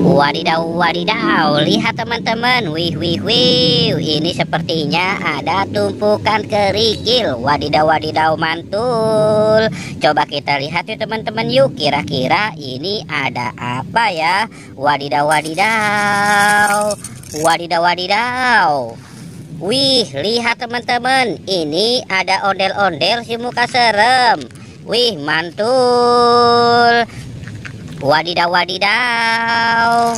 Wadidaw, wadidaw, lihat teman-teman. Wih, wih, wih. Ini sepertinya ada tumpukan kerikil. Wadidaw, wadidaw, mantul. Coba kita lihat yuk teman-teman yuk. Kira-kira ini ada apa ya? Wadidaw, wadidaw. Wadidaw, wadidaw. Wih, lihat teman-teman. Ini ada ondel-ondel si muka serem. Wih, mantul. Wadidaw, wadidaw.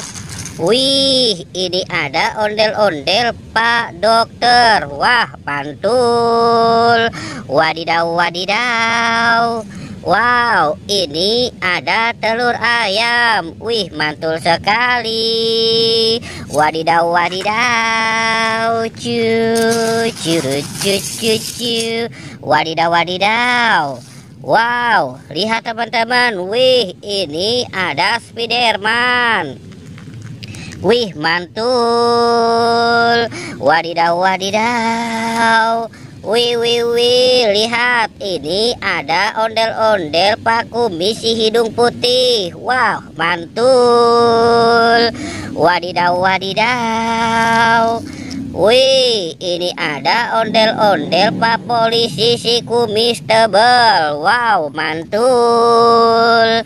Wih, ini ada ondel-ondel Pak Dokter. Wah, mantul. Wadidaw, wadidaw. Wow, ini ada telur ayam. Wih, mantul sekali. Wadidaw, wadidaw. Cu, cu, cu, cu, cu. Wadidaw, wadidaw. Wow, lihat teman-teman. Wih, ini ada Spiderman. Wih, mantul. Wadidaw, wadidaw. Wih, wih, wih. Lihat, ini ada ondel-ondel Pak Kumis si hidung putih. Wow, mantul. Wadidaw, wadidaw. Wih, ini ada ondel-ondel Pak Polisi si kumis tebal. Wow, mantul.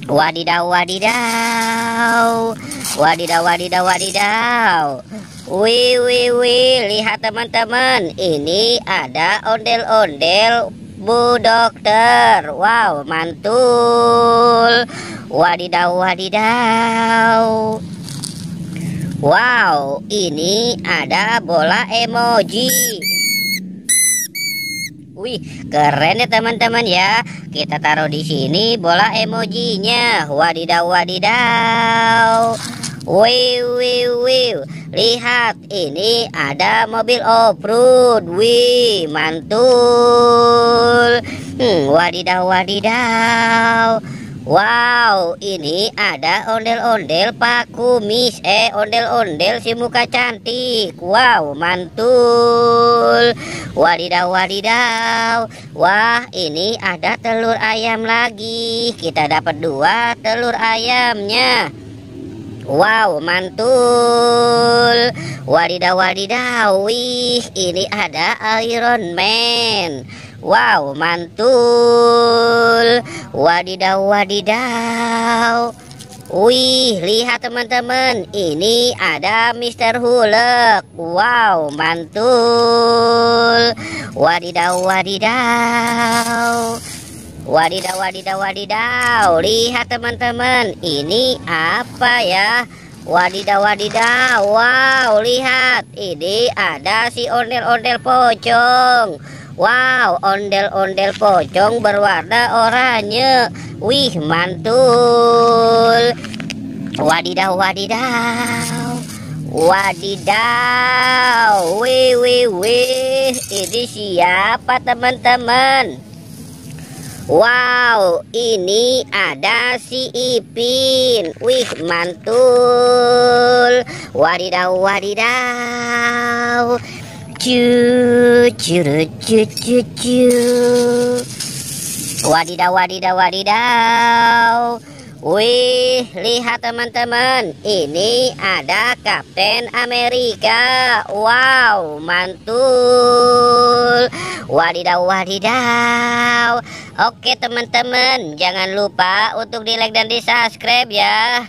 Wadidaw, wadidaw. Wadidaw, wadidaw, wadidaw. Wih, wih, wih. Lihat teman-teman. Ini ada ondel-ondel Bu Dokter. Wow, mantul. Wadidaw, wadidaw. Wow, ini ada bola emoji. Wih, keren ya teman-teman ya. Kita taruh di sini bola emojinya. Wadidaw, wadidaw. Wih, wih, wih. Lihat, ini ada mobil off-road. Wih, mantul. Wadidaw, wadidaw. Wow, ini ada ondel-ondel Pak Kumis. Ondel-ondel si muka cantik. Wow, mantul. Wadidaw, wadidaw. Wah, ini ada telur ayam lagi. Kita dapat 2 telur ayamnya. Wow, mantul. Wadidaw, wadidaw. Wih, ini ada Iron Man. Wow, mantul. Wadidaw, wadidaw. Wih, lihat teman-teman. Ini ada Mr. Hulk. Wow, mantul. Wadidaw, wadidaw. Wadidaw, wadidaw, wadidaw. Lihat teman-teman. Ini apa ya? Wadidaw, wadidaw. Wow, lihat. Ini ada si ondel-ondel pocong. Wow, ondel-ondel pocong berwarna oranye. Wih, mantul. Wadidaw, wadidaw. Wadidaw. Wih, wih, wih. Ini siapa teman-teman? Wow, ini ada si Ipin. Wih, mantul. Wadidaw, wadidaw. Cu, cu, cu, cu, cu. Wadidaw, wadidaw, wadidaw. Wih, lihat teman-teman. Ini ada Kapten Amerika. Wow, mantul. Wadidaw, wadidaw. Oke teman-teman, jangan lupa untuk di like dan di subscribe ya.